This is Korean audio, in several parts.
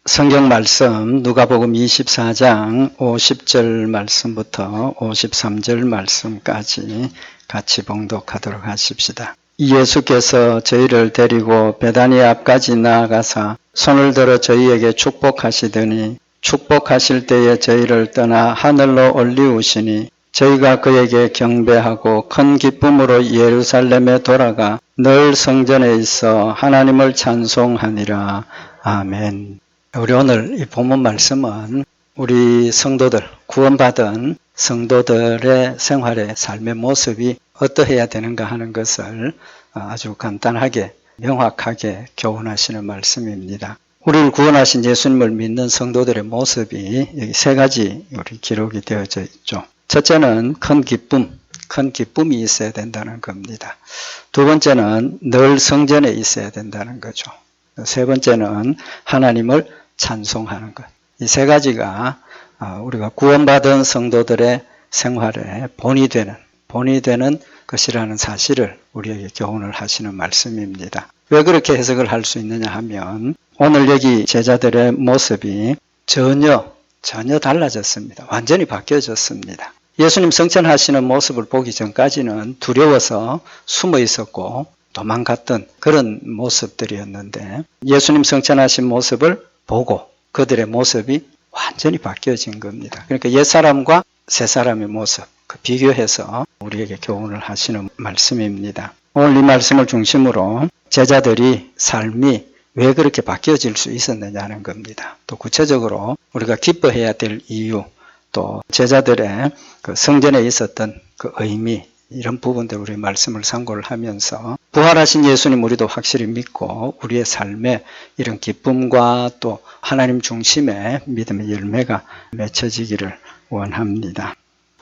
성경 말씀 누가복음 24장 50절 말씀부터 53절 말씀까지 같이 봉독하도록 하십시다. 예수께서 저희를 데리고 베다니 앞까지 나아가사 손을 들어 저희에게 축복하시더니 축복하실 때에 저희를 떠나 하늘로 올리우시니 저희가 그에게 경배하고 큰 기쁨으로 예루살렘에 돌아가 늘 성전에 있어 하나님을 찬송하니라. 아멘. 우리 오늘 이 본문 말씀은 우리 성도들, 구원받은 성도들의 생활의 삶의 모습이 어떠해야 되는가 하는 것을 아주 간단하게 명확하게 교훈하시는 말씀입니다. 우리를 구원하신 예수님을 믿는 성도들의 모습이 여기 세 가지 우리 기록이 되어져 있죠. 첫째는 큰 기쁨이 있어야 된다는 겁니다. 두 번째는 늘 성전에 있어야 된다는 거죠. 세 번째는 하나님을 찬송하는 것. 이 세 가지가 우리가 구원받은 성도들의 생활에 본이 되는 것이라는 사실을 우리에게 교훈을 하시는 말씀입니다. 왜 그렇게 해석을 할 수 있느냐 하면 오늘 여기 제자들의 모습이 전혀 달라졌습니다. 완전히 바뀌어졌습니다. 예수님 성천하시는 모습을 보기 전까지는 두려워서 숨어 있었고 도망갔던 그런 모습들이었는데 예수님 성천하신 모습을 보고 그들의 모습이 완전히 바뀌어진 겁니다. 그러니까 옛사람과 새사람의 모습 비교해서 우리에게 교훈을 하시는 말씀입니다. 오늘 이 말씀을 중심으로 제자들이 삶이 왜 그렇게 바뀌어질 수 있었느냐는 겁니다. 또 구체적으로 우리가 기뻐해야 될 이유, 또 제자들의 그 성전에 있었던 그 의미, 이런 부분들 우리 말씀을 참고를 하면서 부활하신 예수님 우리도 확실히 믿고 우리의 삶에 이런 기쁨과 또 하나님 중심의 믿음의 열매가 맺혀지기를 원합니다.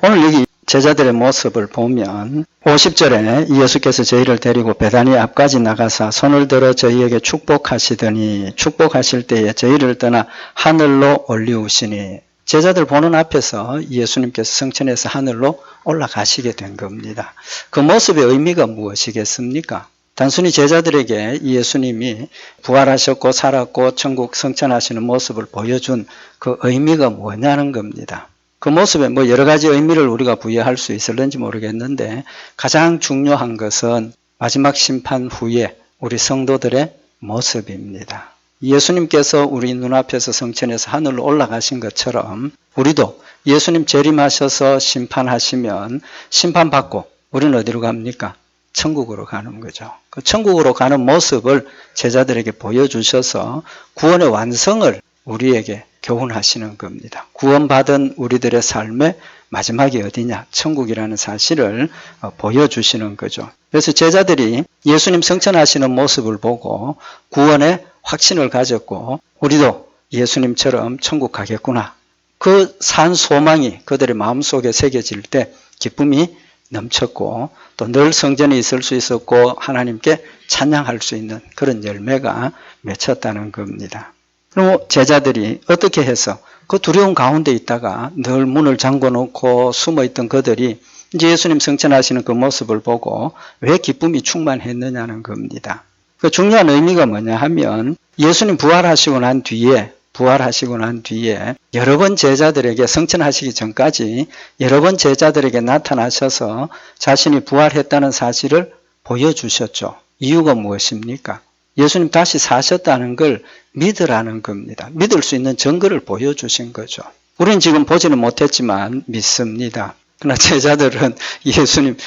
오늘 여기 제자들의 모습을 보면 50절에 예수께서 저희를 데리고 베다니 앞까지 나가사 손을 들어 저희에게 축복하시더니 축복하실 때에 저희를 떠나 하늘로 올리우시니 제자들 보는 앞에서 예수님께서 성천에서 하늘로 올라가시게 된 겁니다. 그 모습의 의미가 무엇이겠습니까? 단순히 제자들에게 예수님이 부활하셨고 살았고 천국 성천하시는 모습을 보여준 그 의미가 뭐냐는 겁니다. 그 모습에 여러 가지 의미를 우리가 부여할 수 있을는지 모르겠는데 가장 중요한 것은 마지막 심판 후에 우리 성도들의 모습입니다. 예수님께서 우리 눈앞에서 성천에서 하늘로 올라가신 것처럼 우리도 예수님 재림하셔서 심판하시면 심판받고 우리는 어디로 갑니까? 천국으로 가는 거죠. 그 천국으로 가는 모습을 제자들에게 보여주셔서 구원의 완성을 우리에게 교훈하시는 겁니다. 구원받은 우리들의 삶의 마지막이 어디냐? 천국이라는 사실을 보여주시는 거죠. 그래서 제자들이 예수님 성천하시는 모습을 보고 구원의 확신을 가졌고 우리도 예수님처럼 천국 가겠구나. 그 산 소망이 그들의 마음속에 새겨질 때 기쁨이 넘쳤고 또 늘 성전에 있을 수 있었고 하나님께 찬양할 수 있는 그런 열매가 맺혔다는 겁니다. 그럼 제자들이 어떻게 해서 그 두려운 가운데 있다가 늘 문을 잠궈 놓고 숨어 있던 그들이 이제 예수님 성천하시는 그 모습을 보고 왜 기쁨이 충만했느냐는 겁니다. 그 중요한 의미가 뭐냐 하면 예수님 부활하시고 난 뒤에 여러 번 제자들에게 성천하시기 전까지 여러 번 제자들에게 나타나셔서 자신이 부활했다는 사실을 보여주셨죠. 이유가 무엇입니까? 예수님 다시 사셨다는 걸 믿으라는 겁니다. 믿을 수 있는 증거를 보여주신 거죠. 우리는 지금 보지는 못했지만 믿습니다. 그러나 제자들은 예수님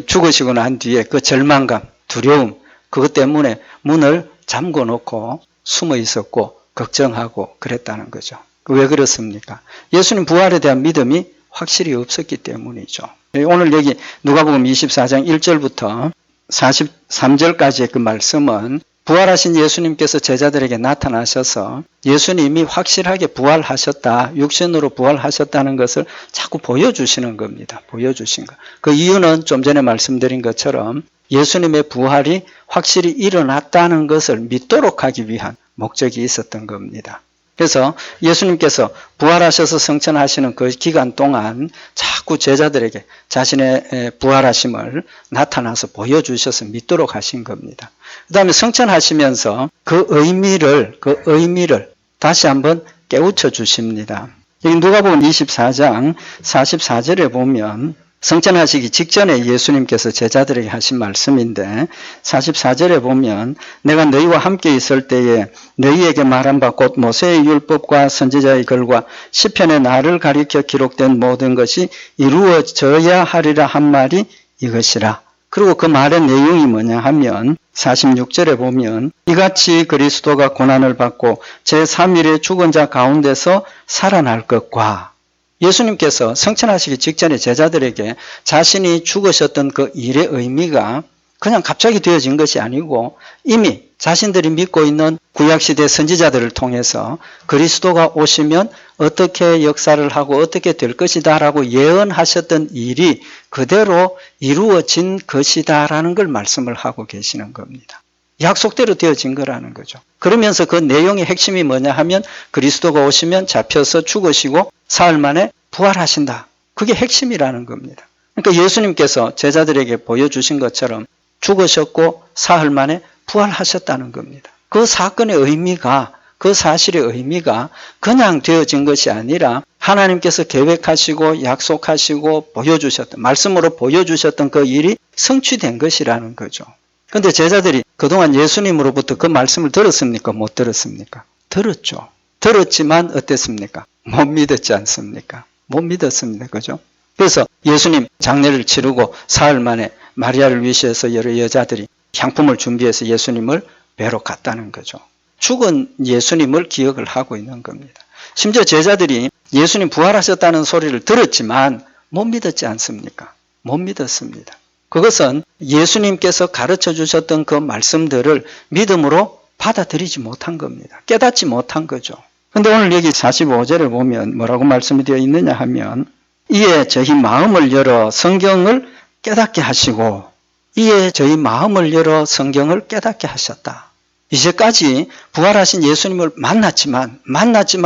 죽으시고 난 뒤에 그 절망감, 두려움, 그것 때문에 문을 잠궈 놓고 숨어 있었고 걱정하고 그랬다는 거죠. 왜 그렇습니까? 예수님 부활에 대한 믿음이 확실히 없었기 때문이죠. 오늘 여기 누가복음 24장 1절부터 43절까지의 그 말씀은 부활하신 예수님께서 제자들에게 나타나셔서 예수님이 확실하게 부활하셨다, 육신으로 부활하셨다는 것을 자꾸 보여주시는 겁니다. 보여주신 것. 그 이유는 좀 전에 말씀드린 것처럼 예수님의 부활이 확실히 일어났다는 것을 믿도록 하기 위한 목적이 있었던 겁니다. 그래서 예수님께서 부활하셔서 성천하시는 그 기간 동안 자꾸 제자들에게 자신의 부활하심을 나타나서 보여주셔서 믿도록 하신 겁니다. 그 다음에 성천하시면서 그 의미를 다시 한번 깨우쳐 주십니다. 여기 누가복음 24장 44절에 보면 성천하시기 직전에 예수님께서 제자들에게 하신 말씀인데 44절에 보면 내가 너희와 함께 있을 때에 너희에게 말한 바 곧 모세의 율법과 선지자의 글과 시편에 나를 가리켜 기록된 모든 것이 이루어져야 하리라 한 말이 이것이라. 그리고 그 말의 내용이 뭐냐 하면 46절에 보면 이같이 그리스도가 고난을 받고 제3일에 죽은 자 가운데서 살아날 것과 예수님께서 성천하시기 직전에 제자들에게 자신이 죽으셨던 그 일의 의미가 그냥 갑자기 되어진 것이 아니고 이미 자신들이 믿고 있는 구약시대 선지자들을 통해서 그리스도가 오시면 어떻게 역사를 하고 어떻게 될 것이다 라고 예언하셨던 일이 그대로 이루어진 것이다라는 걸 말씀을 하고 계시는 겁니다. 약속대로 되어진 거라는 거죠. 그러면서 그 내용의 핵심이 뭐냐 하면 그리스도가 오시면 잡혀서 죽으시고 사흘 만에 부활하신다. 그게 핵심이라는 겁니다. 그러니까 예수님께서 제자들에게 보여주신 것처럼 죽으셨고 사흘 만에 부활하셨다는 겁니다. 그 사건의 의미가, 그 사실의 의미가 그냥 되어진 것이 아니라 하나님께서 계획하시고 약속하시고 보여주셨던, 말씀으로 보여주셨던 그 일이 성취된 것이라는 거죠. 그런데 제자들이 그동안 예수님으로부터 그 말씀을 들었습니까? 못 들었습니까? 들었죠. 들었지만 어땠습니까? 못 믿었지 않습니까? 못 믿었습니다. 그죠? 그래서 예수님 장례를 치르고 사흘 만에 마리아를 위시해서 여러 여자들이 향품을 준비해서 예수님을 뵈러 갔다는 거죠. 죽은 예수님을 기억을 하고 있는 겁니다. 심지어 제자들이 예수님 부활하셨다는 소리를 들었지만 못 믿었지 않습니까? 못 믿었습니다. 그것은 예수님께서 가르쳐 주셨던 그 말씀들을 믿음으로 받아들이지 못한 겁니다. 깨닫지 못한 거죠. 근데 오늘 여기 45절에 보면 뭐라고 말씀이 되어 있느냐 하면 이에 저희 마음을 열어 성경을 깨닫게 하시고 이에 저희 마음을 열어 성경을 깨닫게 하셨다. 이제까지 부활하신 예수님을 만났지만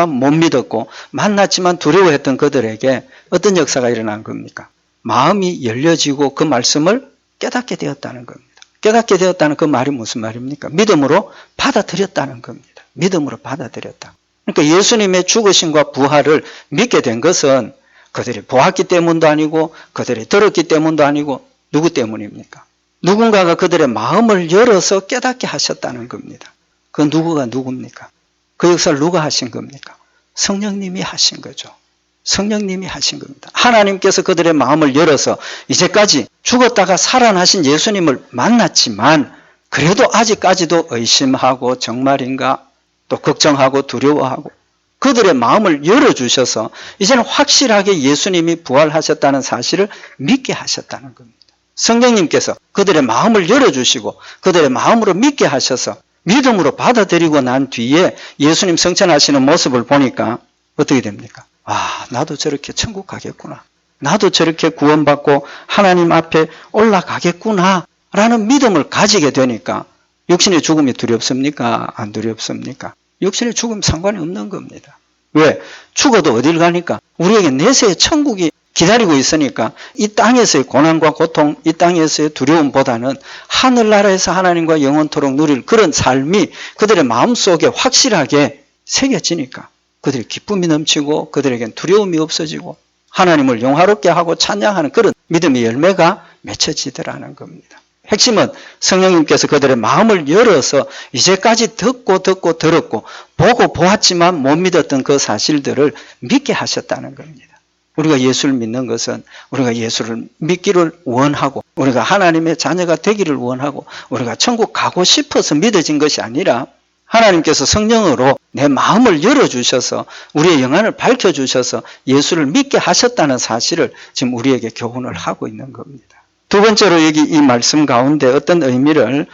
못 믿었고 만났지만 두려워했던 그들에게 어떤 역사가 일어난 겁니까? 마음이 열려지고 그 말씀을 깨닫게 되었다는 겁니다. 깨닫게 되었다는 그 말이 무슨 말입니까? 믿음으로 받아들였다는 겁니다. 믿음으로 받아들였다. 그러니까 예수님의 죽으심과 부활을 믿게 된 것은 그들이 보았기 때문도 아니고 그들이 들었기 때문도 아니고 누구 때문입니까? 누군가가 그들의 마음을 열어서 깨닫게 하셨다는 겁니다. 그 누구가 누굽니까? 그 역사를 누가 하신 겁니까? 성령님이 하신 거죠. 성령님이 하신 겁니다. 하나님께서 그들의 마음을 열어서 이제까지 죽었다가 살아나신 예수님을 만났지만 그래도 아직까지도 의심하고 정말인가 또 걱정하고 두려워하고 그들의 마음을 열어주셔서 이제는 확실하게 예수님이 부활하셨다는 사실을 믿게 하셨다는 겁니다. 성령님께서 그들의 마음을 열어주시고 그들의 마음으로 믿게 하셔서 믿음으로 받아들이고 난 뒤에 예수님 성천하시는 모습을 보니까 어떻게 됩니까? 아, 나도 저렇게 천국 가겠구나. 나도 저렇게 구원받고 하나님 앞에 올라가겠구나 라는 믿음을 가지게 되니까 육신의 죽음이 두렵습니까? 안 두렵습니까? 육신의 죽음 상관이 없는 겁니다. 왜? 죽어도 어딜 가니까 우리에게 내세의 천국이 기다리고 있으니까 이 땅에서의 고난과 고통, 이 땅에서의 두려움보다는 하늘나라에서 하나님과 영원토록 누릴 그런 삶이 그들의 마음속에 확실하게 새겨지니까 그들이 기쁨이 넘치고 그들에겐 두려움이 없어지고 하나님을 영화롭게 하고 찬양하는 그런 믿음의 열매가 맺혀지더라는 겁니다. 핵심은 성령님께서 그들의 마음을 열어서 이제까지 듣고 들었고 보고 보았지만 못 믿었던 그 사실들을 믿게 하셨다는 겁니다. 우리가 예수를 믿는 것은 우리가 예수를 믿기를 원하고 우리가 하나님의 자녀가 되기를 원하고 우리가 천국 가고 싶어서 믿어진 것이 아니라 하나님께서 성령으로 내 마음을 열어주셔서 우리의 영안을 밝혀주셔서 예수를 믿게 하셨다는 사실을 지금 우리에게 교훈을 하고 있는 겁니다. 두 번째로 여기 이 말씀 가운데 어떤 의미를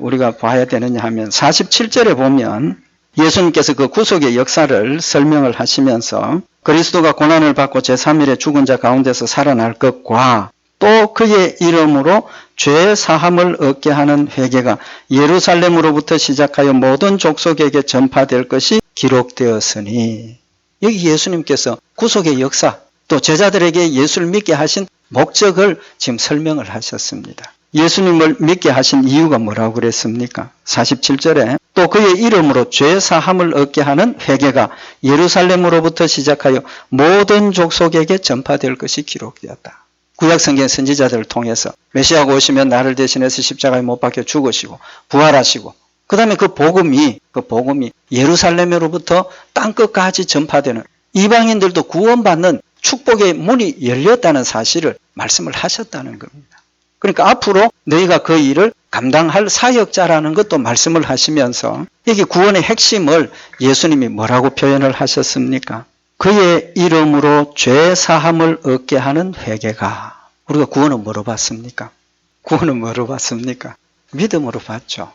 우리가 봐야 되느냐 하면 47절에 보면 예수님께서 그 구속의 역사를 설명을 하시면서 그리스도가 고난을 받고 제3일에 죽은 자 가운데서 살아날 것과 또 그의 이름으로 죄 사함을 얻게 하는 회개가 예루살렘으로부터 시작하여 모든 족속에게 전파될 것이 기록되었으니 여기 예수님께서 구속의 역사 또 제자들에게 예수를 믿게 하신 목적을 지금 설명을 하셨습니다. 예수님을 믿게 하신 이유가 뭐라고 그랬습니까? 47절에 또 그의 이름으로 죄 사함을 얻게 하는 회개가 예루살렘으로부터 시작하여 모든 족속에게 전파될 것이 기록되었다. 구약성경 선지자들을 통해서 메시아가 오시면 나를 대신해서 십자가에 못 박혀 죽으시고 부활하시고 그 다음에 그 복음이 예루살렘으로부터 땅끝까지 전파되는, 이방인들도 구원받는 축복의 문이 열렸다는 사실을 말씀을 하셨다는 겁니다. 그러니까 앞으로 너희가 그 일을 감당할 사역자라는 것도 말씀을 하시면서 여기 구원의 핵심을 예수님이 뭐라고 표현을 하셨습니까? 그의 이름으로 죄 사함을 얻게 하는 회개가. 우리가 구원은 뭐로 받습니까? 구원은 뭐로 받습니까? 믿음으로 받죠.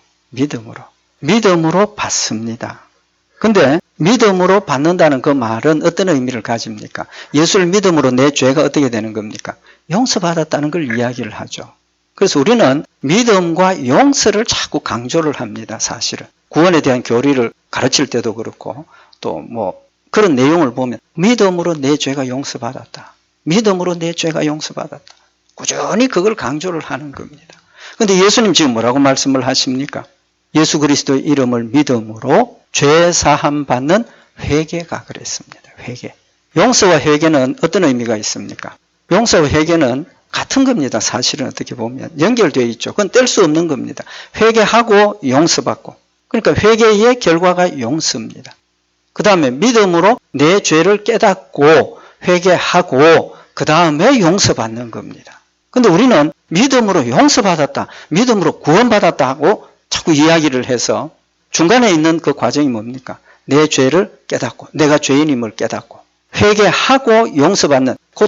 믿음으로 받습니다. 근데 믿음으로 받는다는 그 말은 어떤 의미를 가집니까? 예수를 믿음으로 내 죄가 어떻게 되는 겁니까? 용서받았다는 걸 이야기를 하죠. 그래서 우리는 믿음과 용서를 자꾸 강조를 합니다. 사실은 구원에 대한 교리를 가르칠 때도 그렇고 또 그런 내용을 보면 믿음으로 내 죄가 용서받았다. 믿음으로 내 죄가 용서받았다. 꾸준히 그걸 강조를 하는 겁니다. 그런데 예수님 지금 뭐라고 말씀을 하십니까? 예수 그리스도의 이름을 믿음으로 죄 사함 받는 회개가 그랬습니다. 회개. 용서와 회개는 어떤 의미가 있습니까? 용서와 회개는 같은 겁니다. 사실은 어떻게 보면 연결되어 있죠. 그건 뗄 수 없는 겁니다. 회개하고 용서받고. 그러니까 회개의 결과가 용서입니다. 그 다음에 믿음으로 내 죄를 깨닫고 회개하고 그 다음에 용서받는 겁니다. 근데 우리는 믿음으로 용서받았다, 믿음으로 구원받았다 하고 자꾸 이야기를 해서 중간에 있는 그 과정이 뭡니까? 내 죄를 깨닫고 내가 죄인임을 깨닫고 회개하고 용서받는 그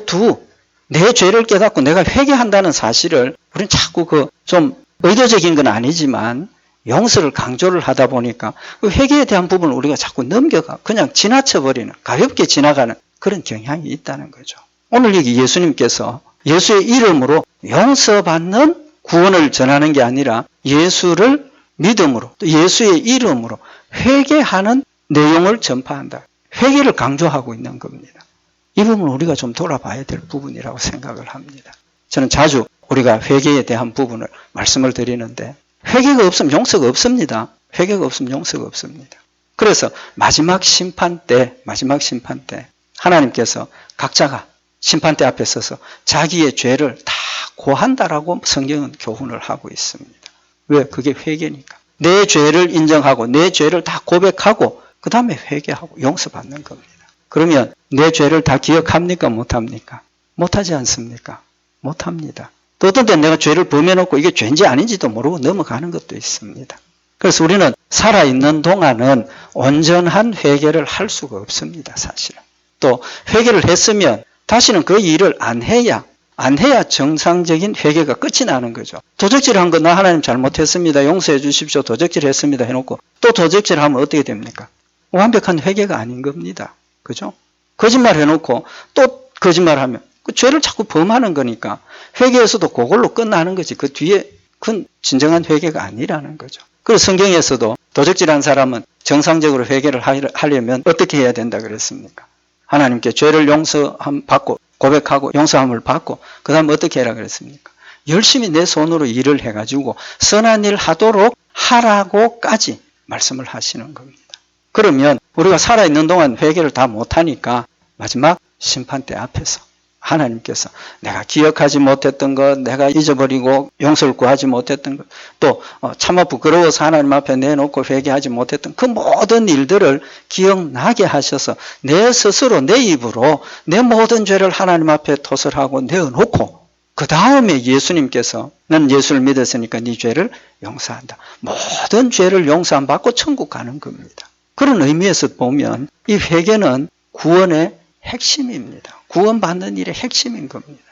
내 죄를 깨닫고 내가 회개한다는 사실을 우리는 자꾸 좀 의도적인 건 아니지만 용서를 강조를 하다 보니까 그 회개에 대한 부분을 우리가 자꾸 넘겨가 그냥 지나쳐버리는, 가볍게 지나가는 그런 경향이 있다는 거죠. 오늘 여기 예수님께서 예수의 이름으로 용서받는 구원을 전하는 게 아니라 예수를 믿음으로 또 예수의 이름으로 회개하는 내용을 전파한다. 회개를 강조하고 있는 겁니다. 이 부분은 우리가 좀 돌아봐야 될 부분이라고 생각을 합니다. 저는 자주 우리가 회개에 대한 부분을 말씀을 드리는데 회개가 없으면 용서가 없습니다. 회개가 없으면 용서가 없습니다. 그래서 마지막 심판 때 하나님께서 각자가 심판대 앞에 서서 자기의 죄를 다 고한다라고 성경은 교훈을 하고 있습니다. 왜? 그게 회개니까. 내 죄를 인정하고 내 죄를 다 고백하고 그 다음에 회개하고 용서받는 겁니다. 그러면 내 죄를 다 기억합니까? 못합니까? 못하지 않습니까? 못합니다. 또 어떤 때는 내가 죄를 범해놓고 이게 죄인지 아닌지도 모르고 넘어가는 것도 있습니다. 그래서 우리는 살아있는 동안은 온전한 회개를 할 수가 없습니다. 사실은. 또 회개를 했으면 다시는 그 일을 안 해야 정상적인 회개가 끝이 나는 거죠. 도적질한 거 나 하나님 잘못했습니다. 용서해 주십시오. 도적질했습니다. 해놓고 또 도적질하면 어떻게 됩니까? 완벽한 회개가 아닌 겁니다. 그죠? 거짓말 해놓고 또 거짓말하면 그 죄를 자꾸 범하는 거니까 회개에서도 그걸로 끝나는 거지. 그 뒤에 그건 진정한 회개가 아니라는 거죠. 그래서 성경에서도 도적질한 사람은 정상적으로 회개를 하려면 어떻게 해야 된다 그랬습니까? 하나님께 죄를 용서함 받고 고백하고 용서함을 받고 그 다음 어떻게 해라 그랬습니까? 열심히 내 손으로 일을 해가지고 선한 일 하도록 하라고까지 말씀을 하시는 겁니다. 그러면 우리가 살아있는 동안 회개를 다 못하니까 마지막 심판대 앞에서 하나님께서 내가 기억하지 못했던 것, 내가 잊어버리고 용서를 구하지 못했던 것, 또 차마 부끄러워서 하나님 앞에 내놓고 회개하지 못했던 그 모든 일들을 기억나게 하셔서 내 스스로 내 입으로 내 모든 죄를 하나님 앞에 토설하고 내어놓고 그 다음에 예수님께서 난 예수를 믿었으니까 네 죄를 용서한다. 모든 죄를 용서 안 받고 천국 가는 겁니다. 그런 의미에서 보면 이 회개는 구원의 핵심입니다. 구원받는 일의 핵심인 겁니다.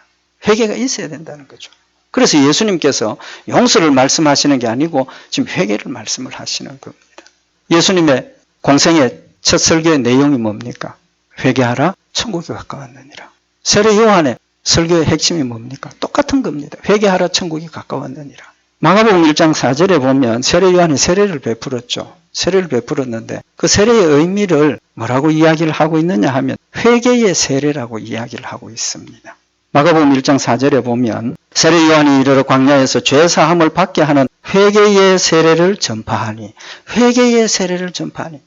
회개가 있어야 된다는 거죠. 그래서 예수님께서 용서를 말씀하시는 게 아니고 지금 회개를 말씀을 하시는 겁니다. 예수님의 공생의 첫 설교의 내용이 뭡니까? 회개하라 천국이 가까웠느니라. 세례 요한의 설교의 핵심이 뭡니까? 똑같은 겁니다. 회개하라 천국이 가까웠느니라. 마가복음 1장 4절에 보면 세례 요한이 세례를 베풀었죠. 세례를 베풀었는데 그 세례의 의미를 뭐라고 이야기를 하고 있느냐 하면 회개의 세례라고 이야기를 하고 있습니다. 마가복음 1장 4절에 보면 세례 요한이 이르러 광야에서 죄 사함을 받게 하는 회개의 세례를 전파하니, 회개의 세례를 전파하니.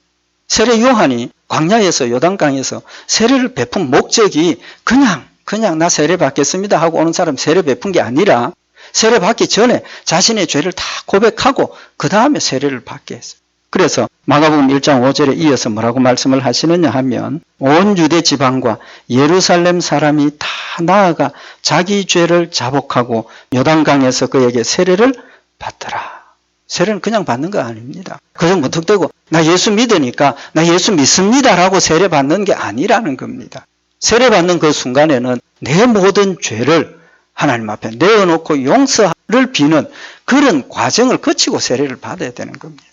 세례 요한이 광야에서 요단강에서 세례를 베푼 목적이 그냥 나 세례 받겠습니다 하고 오는 사람 세례 베푼 게 아니라 세례 받기 전에 자신의 죄를 다 고백하고 그 다음에 세례를 받게 했어요. 그래서 마가복음 1장 5절에 이어서 뭐라고 말씀을 하시느냐 하면 온 유대 지방과 예루살렘 사람이 다 나아가 자기 죄를 자복하고 요단강에서 그에게 세례를 받더라. 세례는 그냥 받는 거 아닙니다. 그저 무턱대고 나 예수 믿으니까 나 예수 믿습니다라고 세례 받는 게 아니라는 겁니다. 세례 받는 그 순간에는 내 모든 죄를 하나님 앞에 내어놓고 용서를 비는 그런 과정을 거치고 세례를 받아야 되는 겁니다.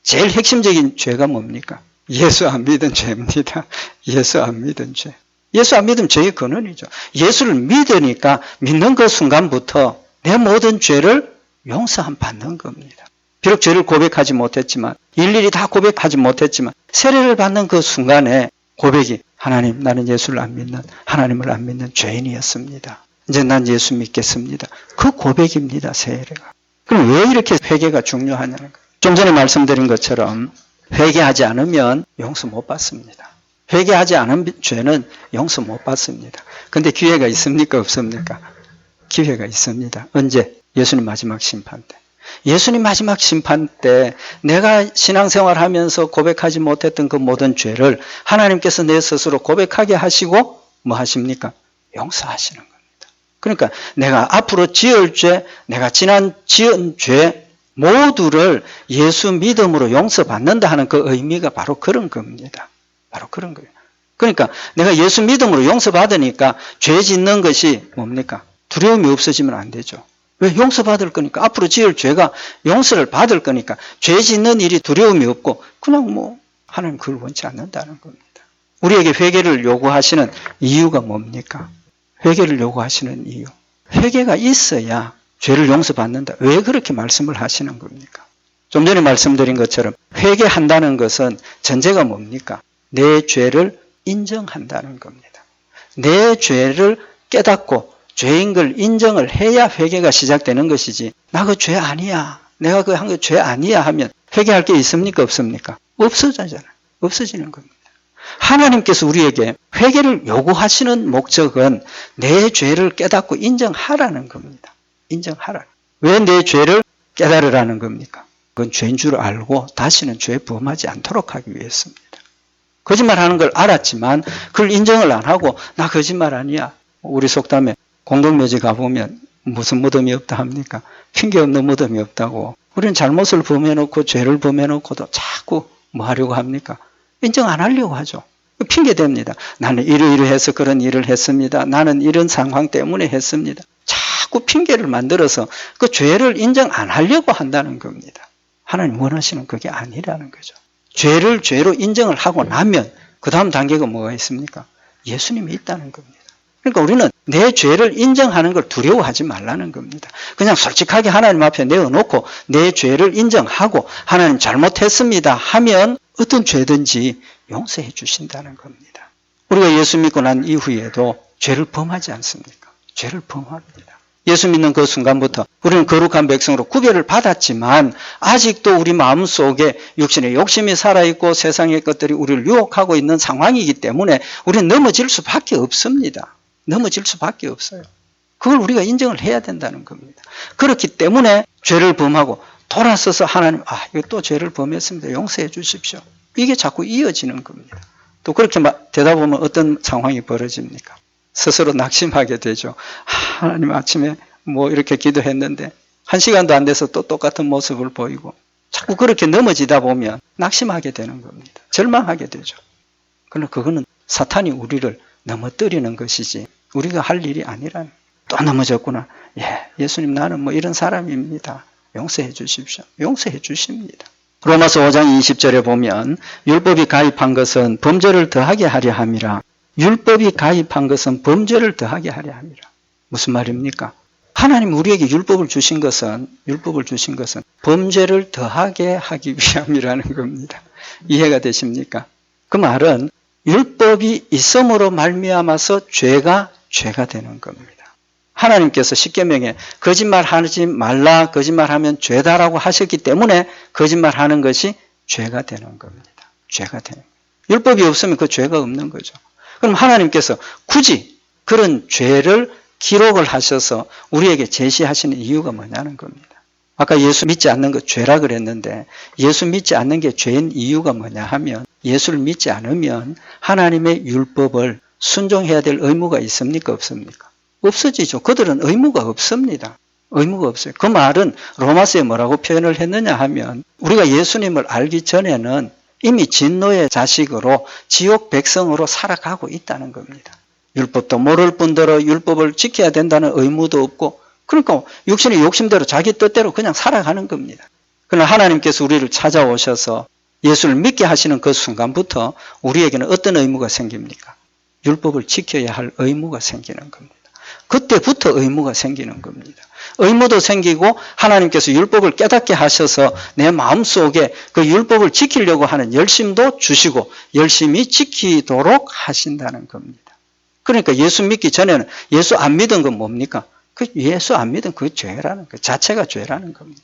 제일 핵심적인 죄가 뭡니까? 예수 안 믿은 죄입니다. 예수 안 믿은 죄. 예수 안 믿으면 죄의 근원이죠. 예수를 믿으니까 믿는 그 순간부터 내 모든 죄를 용서함 받는 겁니다. 비록 죄를 고백하지 못했지만, 일일이 다 고백하지 못했지만 세례를 받는 그 순간에 고백이 하나님, 나는 예수를 안 믿는, 하나님을 안 믿는 죄인이었습니다. 이제 난 예수 믿겠습니다. 그 고백입니다, 세례가. 그럼 왜 이렇게 회개가 중요하냐는 거예요. 좀 전에 말씀드린 것처럼 회개하지 않으면 용서 못 받습니다. 회개하지 않은 죄는 용서 못 받습니다. 근데 기회가 있습니까? 없습니까? 기회가 있습니다. 언제? 예수님 마지막 심판 때. 예수님 마지막 심판 때 내가 신앙생활 하면서 고백하지 못했던 그 모든 죄를 하나님께서 내 스스로 고백하게 하시고 뭐 하십니까? 용서하시는 겁니다. 그러니까 내가 앞으로 지을 죄, 내가 지난 지은 죄 모두를 예수 믿음으로 용서받는다 하는 그 의미가 바로 그런 겁니다. 바로 그런 거예요. 그러니까 내가 예수 믿음으로 용서받으니까 죄 짓는 것이 뭡니까? 두려움이 없어지면 안 되죠. 왜? 용서받을 거니까. 앞으로 지을 죄가 용서를 받을 거니까 죄 짓는 일이 두려움이 없고 그냥 하나님 그걸 원치 않는다는 겁니다. 우리에게 회개를 요구하시는 이유가 뭡니까? 회개를 요구하시는 이유. 회개가 있어야 죄를 용서받는다. 왜 그렇게 말씀을 하시는 겁니까? 좀 전에 말씀드린 것처럼 회개한다는 것은 전제가 뭡니까? 내 죄를 인정한다는 겁니다. 내 죄를 깨닫고 죄인 걸 인정을 해야 회개가 시작되는 것이지 나 그 죄 아니야. 내가 그 한 거 죄 아니야 하면 회개할 게 있습니까? 없습니까? 없어지잖아요. 없어지는 겁니다. 하나님께서 우리에게 회개를 요구하시는 목적은 내 죄를 깨닫고 인정하라는 겁니다. 인정하라. 왜 내 죄를 깨달으라는 겁니까? 그건 죄인 줄 알고 다시는 죄에 범하지 않도록 하기 위해서입니다. 거짓말하는 걸 알았지만 그걸 인정을 안 하고 나 거짓말 아니야. 우리 속담에 공동묘지 가보면 무슨 무덤이 없다 합니까? 핑계 없는 무덤이 없다고. 우리는 잘못을 범해놓고 죄를 범해놓고도 자꾸 뭐 하려고 합니까? 인정 안 하려고 하죠. 핑계댑니다. 나는 이러이러해서 그런 일을 했습니다. 나는 이런 상황 때문에 했습니다. 자꾸 핑계를 만들어서 그 죄를 인정 안 하려고 한다는 겁니다. 하나님 원하시는 그게 아니라는 거죠. 죄를 죄로 인정을 하고 나면 그 다음 단계가 뭐가 있습니까? 예수님이 있다는 겁니다. 그러니까 우리는 내 죄를 인정하는 걸 두려워하지 말라는 겁니다. 그냥 솔직하게 하나님 앞에 내어놓고 내 죄를 인정하고 하나님 잘못했습니다 하면 어떤 죄든지 용서해 주신다는 겁니다. 우리가 예수 믿고 난 이후에도 죄를 범하지 않습니까? 죄를 범합니다. 예수 믿는 그 순간부터 우리는 거룩한 백성으로 구별을 받았지만 아직도 우리 마음속에 육신의 욕심이 살아있고 세상의 것들이 우리를 유혹하고 있는 상황이기 때문에 우리는 넘어질 수밖에 없습니다. 넘어질 수밖에 없어요. 그걸 우리가 인정을 해야 된다는 겁니다. 그렇기 때문에 죄를 범하고 돌아서서 하나님, 이거 또 죄를 범했습니다. 용서해 주십시오. 이게 자꾸 이어지는 겁니다. 또 그렇게 되다 보면 어떤 상황이 벌어집니까? 스스로 낙심하게 되죠. 하나님 아침에 이렇게 기도했는데 1시간도 안 돼서 또 똑같은 모습을 보이고 자꾸 그렇게 넘어지다 보면 낙심하게 되는 겁니다. 절망하게 되죠. 그러나 그거는 사탄이 우리를 넘어뜨리는 것이지 우리가 할 일이 아니라는. 또 넘어졌구나. 예수님 나는 이런 사람입니다. 용서해 주십시오. 용서해 주십니다. 로마서 5장 20절에 보면 율법이 가입한 것은 범죄를 더하게 하려 함이라. 율법이 가입한 것은 범죄를 더하게 하려 함이라. 무슨 말입니까? 하나님 우리에게 율법을 주신 것은 범죄를 더하게 하기 위함이라는 겁니다. 이해가 되십니까? 그 말은 율법이 있음으로 말미암아서 죄가 되는 겁니다. 하나님께서 십계명에 거짓말하지 말라, 거짓말하면 죄다라고 하셨기 때문에 거짓말하는 것이 죄가 되는 겁니다. 죄가 되는 거예요. 율법이 없으면 그 죄가 없는 거죠. 그럼 하나님께서 굳이 그런 죄를 기록을 하셔서 우리에게 제시하시는 이유가 뭐냐는 겁니다. 아까 예수 믿지 않는 거 죄라 그랬는데 예수 믿지 않는 게 죄인 이유가 뭐냐 하면 예수를 믿지 않으면 하나님의 율법을 순종해야 될 의무가 있습니까? 없습니까? 없어지죠. 그들은 의무가 없습니다. 의무가 없어요. 그 말은 로마서에 뭐라고 표현을 했느냐 하면 우리가 예수님을 알기 전에는 이미 진노의 자식으로 지옥 백성으로 살아가고 있다는 겁니다. 율법도 모를 뿐더러 율법을 지켜야 된다는 의무도 없고 그러니까 육신의 욕심대로 자기 뜻대로 그냥 살아가는 겁니다. 그러나 하나님께서 우리를 찾아오셔서 예수를 믿게 하시는 그 순간부터 우리에게는 어떤 의무가 생깁니까? 율법을 지켜야 할 의무가 생기는 겁니다. 그때부터 의무가 생기는 겁니다. 의무도 생기고 하나님께서 율법을 깨닫게 하셔서 내 마음속에 그 율법을 지키려고 하는 열심도 주시고 열심히 지키도록 하신다는 겁니다. 그러니까 예수 믿기 전에는 예수 안 믿은 건 뭡니까? 그 예수 안 믿은 그 죄라는 그 자체가 죄라는 겁니다.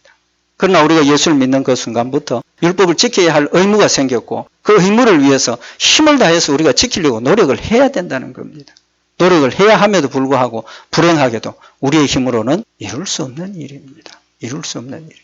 그러나 우리가 예수를 믿는 그 순간부터 율법을 지켜야 할 의무가 생겼고 그 의무를 위해서 힘을 다해서 우리가 지키려고 노력을 해야 된다는 겁니다. 노력을 해야 함에도 불구하고 불행하게도 우리의 힘으로는 이룰 수 없는 일입니다. 이룰 수 없는 일.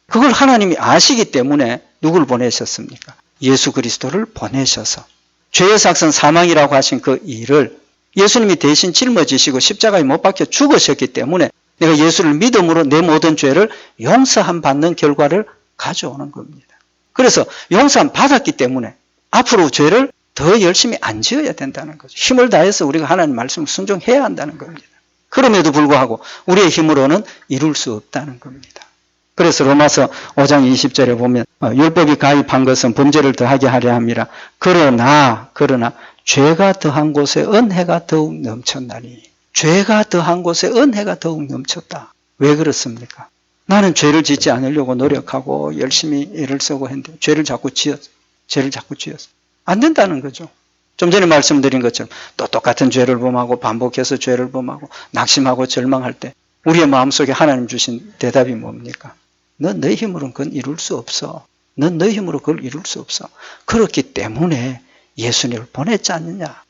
그걸 하나님이 아시기 때문에 누굴 보내셨습니까? 예수 그리스도를 보내셔서 죄의 삭선 사망이라고 하신 그 일을 예수님이 대신 짊어지시고 십자가에 못 박혀 죽으셨기 때문에 내가 예수를 믿음으로 내 모든 죄를 용서함 받는 결과를 가져오는 겁니다. 그래서 용서함 받았기 때문에 앞으로 죄를 더 열심히 안 지어야 된다는 거죠. 힘을 다해서 우리가 하나님 말씀을 순종해야 한다는 겁니다. 그럼에도 불구하고 우리의 힘으로는 이룰 수 없다는 겁니다. 그래서 로마서 5장 20절에 보면 율법이 가입한 것은 범죄를 더하게 하려 함이라. 그러나 죄가 더한 곳에 은혜가 더욱 넘쳤나니. 죄가 더한 곳에 은혜가 더욱 넘쳤다. 왜 그렇습니까? 나는 죄를 짓지 않으려고 노력하고 열심히 애를 쓰고 했는데 죄를 자꾸 지었어. 안 된다는 거죠. 좀 전에 말씀드린 것처럼 또 똑같은 죄를 범하고 반복해서 죄를 범하고 낙심하고 절망할 때 우리의 마음속에 하나님 주신 대답이 뭡니까? 넌 너희 힘으로는 그건 이룰 수 없어. 넌 너희 힘으로 그걸 이룰 수 없어. 그렇기 때문에 예수님을 보냈지 않느냐.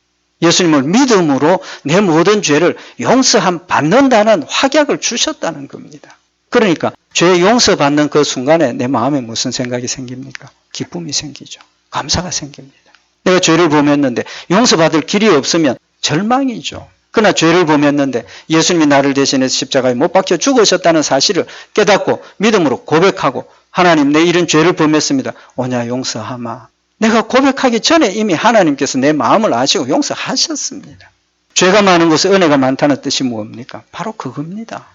예수님을 믿음으로 내 모든 죄를 용서함 받는다는 확약을 주셨다는 겁니다. 그러니까 죄 용서받는 그 순간에 내 마음에 무슨 생각이 생깁니까? 기쁨이 생기죠. 감사가 생깁니다. 내가 죄를 범했는데 용서받을 길이 없으면 절망이죠. 그러나 죄를 범했는데 예수님이 나를 대신해서 십자가에 못 박혀 죽으셨다는 사실을 깨닫고 믿음으로 고백하고 하나님 내 이런 죄를 범했습니다. 오냐 용서하마. 내가 고백하기 전에 이미 하나님께서 내 마음을 아시고 용서하셨습니다. 죄가 많은 곳에 은혜가 많다는 뜻이 뭡니까? 바로 그겁니다.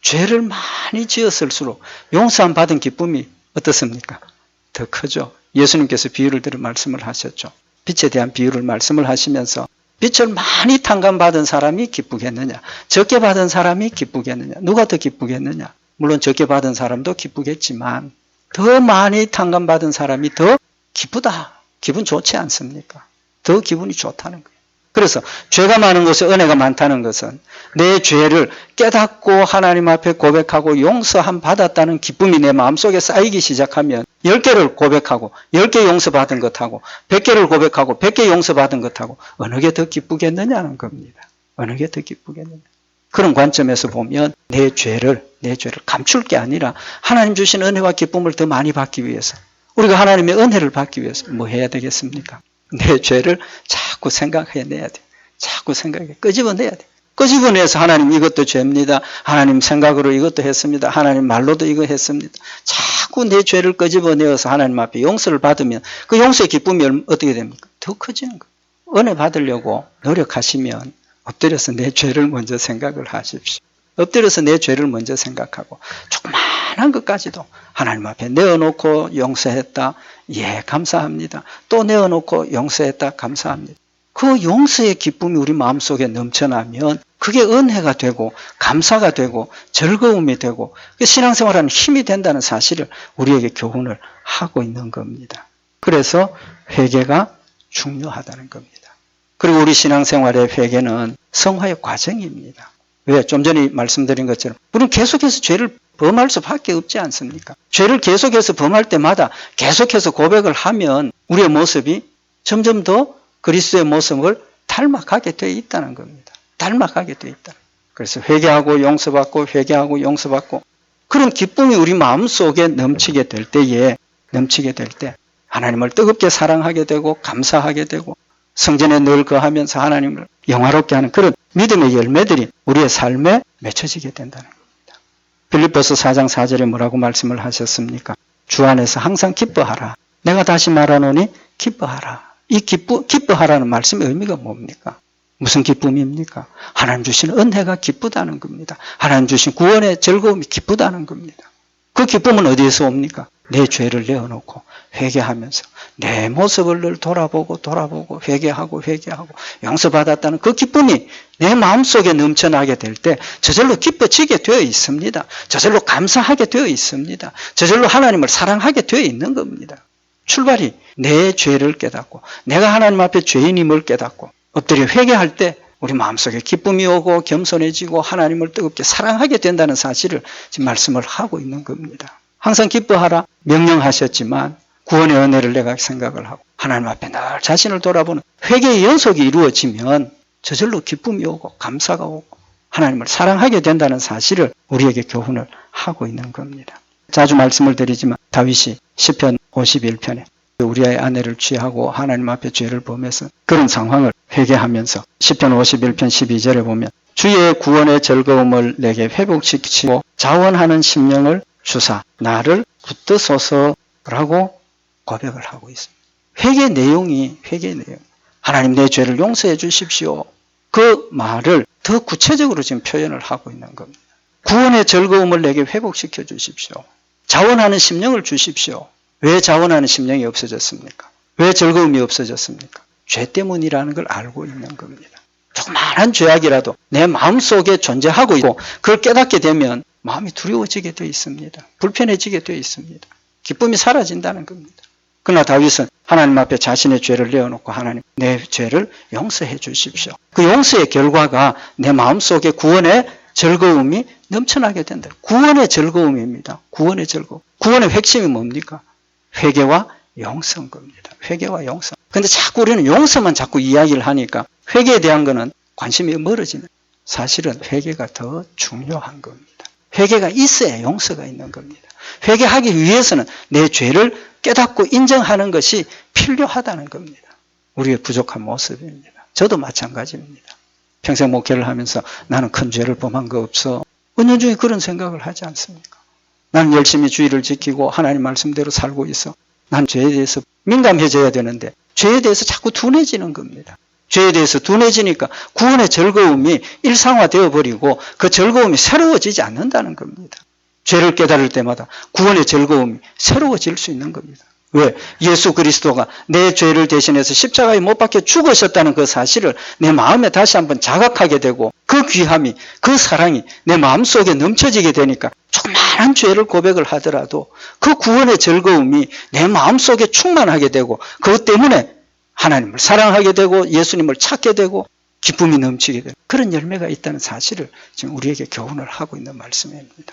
죄를 많이 지었을수록 용서함 받은 기쁨이 어떻습니까? 더 크죠. 예수님께서 비유를 들어 말씀을 하셨죠. 빛에 대한 비유를 말씀을 하시면서 빛을 많이 탕감받은 사람이 기쁘겠느냐? 적게 받은 사람이 기쁘겠느냐? 누가 더 기쁘겠느냐? 물론 적게 받은 사람도 기쁘겠지만 더 많이 탕감받은 사람이 더 기쁘다. 기분 좋지 않습니까? 더 기분이 좋다는 거예요. 그래서 죄가 많은 곳에 은혜가 많다는 것은 내 죄를 깨닫고 하나님 앞에 고백하고 용서함 받았다는 기쁨이 내 마음속에 쌓이기 시작하면 10개를 고백하고 10개 용서받은 것하고 100개를 고백하고 100개 용서받은 것하고 어느 게 더 기쁘겠느냐는 겁니다. 어느 게 더 기쁘겠느냐. 그런 관점에서 보면 내 죄를 감출 게 아니라 하나님 주신 은혜와 기쁨을 더 많이 받기 위해서 우리가 하나님의 은혜를 받기 위해서 뭐 해야 되겠습니까? 내 죄를 자꾸 생각해내야 돼. 자꾸 끄집어내야 돼. 끄집어내서 하나님 이것도 죄입니다. 하나님 생각으로 이것도 했습니다. 하나님 말로도 이거 했습니다. 자꾸 내 죄를 끄집어내어서 하나님 앞에 용서를 받으면 그 용서의 기쁨이 어떻게 됩니까? 더 커지는 거예요. 은혜 받으려고 노력하시면 엎드려서 내 죄를 먼저 생각을 하십시오. 엎드려서 내 죄를 먼저 생각하고 조그마한 것까지도 하나님 앞에 내어놓고 용서했다. 예, 감사합니다. 또 내어놓고 용서했다. 감사합니다. 그 용서의 기쁨이 우리 마음속에 넘쳐나면 그게 은혜가 되고 감사가 되고 즐거움이 되고 신앙생활하는 힘이 된다는 사실을 우리에게 교훈을 하고 있는 겁니다. 그래서 회개가 중요하다는 겁니다. 그리고 우리 신앙생활의 회개는 성화의 과정입니다. 왜? 좀 전에 말씀드린 것처럼 우리는 계속해서 죄를 범할 수밖에 없지 않습니까? 죄를 계속해서 범할 때마다 계속해서 고백을 하면 우리의 모습이 점점 더 그리스도의 모습을 닮아가게 되어 있다는 겁니다. 닮아가게 되어 있다. 그래서 회개하고 용서받고 회개하고 용서받고 그런 기쁨이 우리 마음속에 넘치게 될 때에 하나님을 뜨겁게 사랑하게 되고 감사하게 되고 성전에 늘 거하면서 하나님을 영화롭게 하는 그런 믿음의 열매들이 우리의 삶에 맺혀지게 된다는 겁니다. 빌립보서 4장 4절에 뭐라고 말씀을 하셨습니까? 주 안에서 항상 기뻐하라. 내가 다시 말하노니 기뻐하라. 이 기뻐하라는 말씀의 의미가 뭡니까? 무슨 기쁨입니까? 하나님 주신 은혜가 기쁘다는 겁니다. 하나님 주신 구원의 즐거움이 기쁘다는 겁니다. 그 기쁨은 어디에서 옵니까? 내 죄를 내어놓고 회개하면서 내 모습을 늘 돌아보고 회개하고 용서받았다는 그 기쁨이 내 마음속에 넘쳐나게 될 때 저절로 기뻐지게 되어 있습니다. 저절로 감사하게 되어 있습니다. 저절로 하나님을 사랑하게 되어 있는 겁니다. 출발이 내 죄를 깨닫고 내가 하나님 앞에 죄인임을 깨닫고 엎드려 회개할 때 우리 마음속에 기쁨이 오고 겸손해지고 하나님을 뜨겁게 사랑하게 된다는 사실을 지금 말씀을 하고 있는 겁니다. 항상 기뻐하라 명령하셨지만 구원의 은혜를 내가 생각을 하고 하나님 앞에 늘 자신을 돌아보는 회개의 연속이 이루어지면 저절로 기쁨이 오고 감사가 오고 하나님을 사랑하게 된다는 사실을 우리에게 교훈을 하고 있는 겁니다. 자주 말씀을 드리지만 다윗이 시편 51편에 우리의 아내를 취하고 하나님 앞에 죄를 범해서 그런 상황을 회개하면서 시편 51편 12절에 보면 주의 구원의 즐거움을 내게 회복시키고 자원하는 심령을 주사 나를 붙드소서라고 고백을 하고 있습니다. 회개 내용이 하나님 내 죄를 용서해 주십시오. 그 말을 더 구체적으로 지금 표현을 하고 있는 겁니다. 구원의 즐거움을 내게 회복시켜 주십시오. 자원하는 심령을 주십시오. 왜 자원하는 심령이 없어졌습니까? 왜 즐거움이 없어졌습니까? 죄 때문이라는 걸 알고 있는 겁니다. 조그마한 죄악이라도 내 마음속에 존재하고 있고 그걸 깨닫게 되면 마음이 두려워지게 되어 있습니다. 불편해지게 되어 있습니다. 기쁨이 사라진다는 겁니다. 그러나 다윗은 하나님 앞에 자신의 죄를 내어놓고 하나님 내 죄를 용서해 주십시오. 그 용서의 결과가 내 마음속에 구원의 즐거움이 넘쳐나게 된다. 구원의 즐거움입니다. 구원의 즐거움. 구원의 핵심이 뭡니까? 회개와 용서인 겁니다. 회개와 용서. 근데 자꾸 우리는 용서만 자꾸 이야기를 하니까 회개에 대한 거는 관심이 멀어지는. 사실은 회개가 더 중요한 겁니다. 회개가 있어야 용서가 있는 겁니다. 회개하기 위해서는 내 죄를 깨닫고 인정하는 것이 필요하다는 겁니다. 우리의 부족한 모습입니다. 저도 마찬가지입니다. 평생 목회를 하면서 나는 큰 죄를 범한 거 없어. 은연중에 그런 생각을 하지 않습니까? 나는 열심히 주의를 지키고 하나님 말씀대로 살고 있어. 난 죄에 대해서 민감해져야 되는데 죄에 대해서 자꾸 둔해지는 겁니다. 죄에 대해서 둔해지니까 구원의 즐거움이 일상화되어 버리고 그 즐거움이 새로워지지 않는다는 겁니다. 죄를 깨달을 때마다 구원의 즐거움이 새로워질 수 있는 겁니다. 왜? 예수 그리스도가 내 죄를 대신해서 십자가에 못 박혀 죽으셨다는 그 사실을 내 마음에 다시 한번 자각하게 되고 그 귀함이, 그 사랑이 내 마음속에 넘쳐지게 되니까 조그마한 죄를 고백을 하더라도 그 구원의 즐거움이 내 마음속에 충만하게 되고 그것 때문에 하나님을 사랑하게 되고 예수님을 찾게 되고 기쁨이 넘치게 되는 그런 열매가 있다는 사실을 지금 우리에게 교훈을 하고 있는 말씀입니다.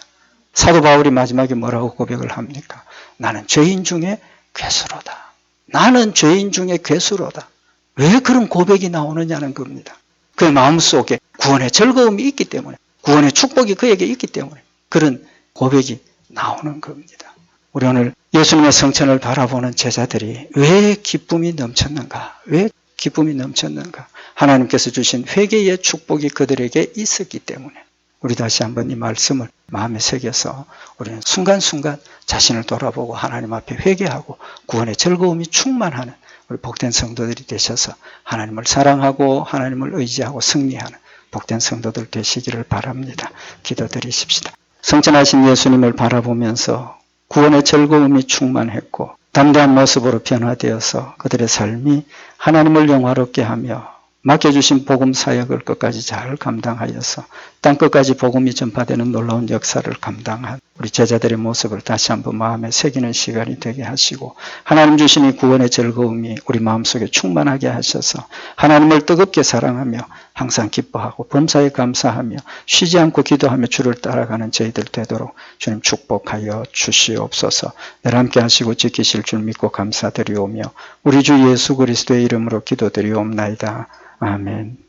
사도 바울이 마지막에 뭐라고 고백을 합니까? 나는 죄인 중에 괴수로다. 나는 죄인 중에 괴수로다. 왜 그런 고백이 나오느냐는 겁니다. 그의 마음속에 구원의 즐거움이 있기 때문에 구원의 축복이 그에게 있기 때문에 그런 고백이 나오는 겁니다. 우리 오늘 예수님의 성천을 바라보는 제자들이 왜 기쁨이 넘쳤는가? 왜 기쁨이 넘쳤는가? 하나님께서 주신 회개의 축복이 그들에게 있었기 때문에 우리 다시 한번 이 말씀을 마음에 새겨서 우리는 순간순간 자신을 돌아보고 하나님 앞에 회개하고 구원의 즐거움이 충만하는 우리 복된 성도들이 되셔서 하나님을 사랑하고 하나님을 의지하고 승리하는 복된 성도들 되시기를 바랍니다. 기도드리십시다. 성천하신 예수님을 바라보면서 구원의 즐거움이 충만했고 담대한 모습으로 변화되어서 그들의 삶이 하나님을 영화롭게 하며 맡겨주신 복음 사역을 끝까지 잘 감당하여서 땅끝까지 복음이 전파되는 놀라운 역사를 감당한 우리 제자들의 모습을 다시 한번 마음에 새기는 시간이 되게 하시고 하나님 주신 이 구원의 즐거움이 우리 마음속에 충만하게 하셔서 하나님을 뜨겁게 사랑하며 항상 기뻐하고 범사에 감사하며 쉬지 않고 기도하며 주를 따라가는 저희들 되도록 주님 축복하여 주시옵소서. 늘 함께 하시고 지키실 줄 믿고 감사드리오며 우리 주 예수 그리스도의 이름으로 기도드리옵나이다. 아멘.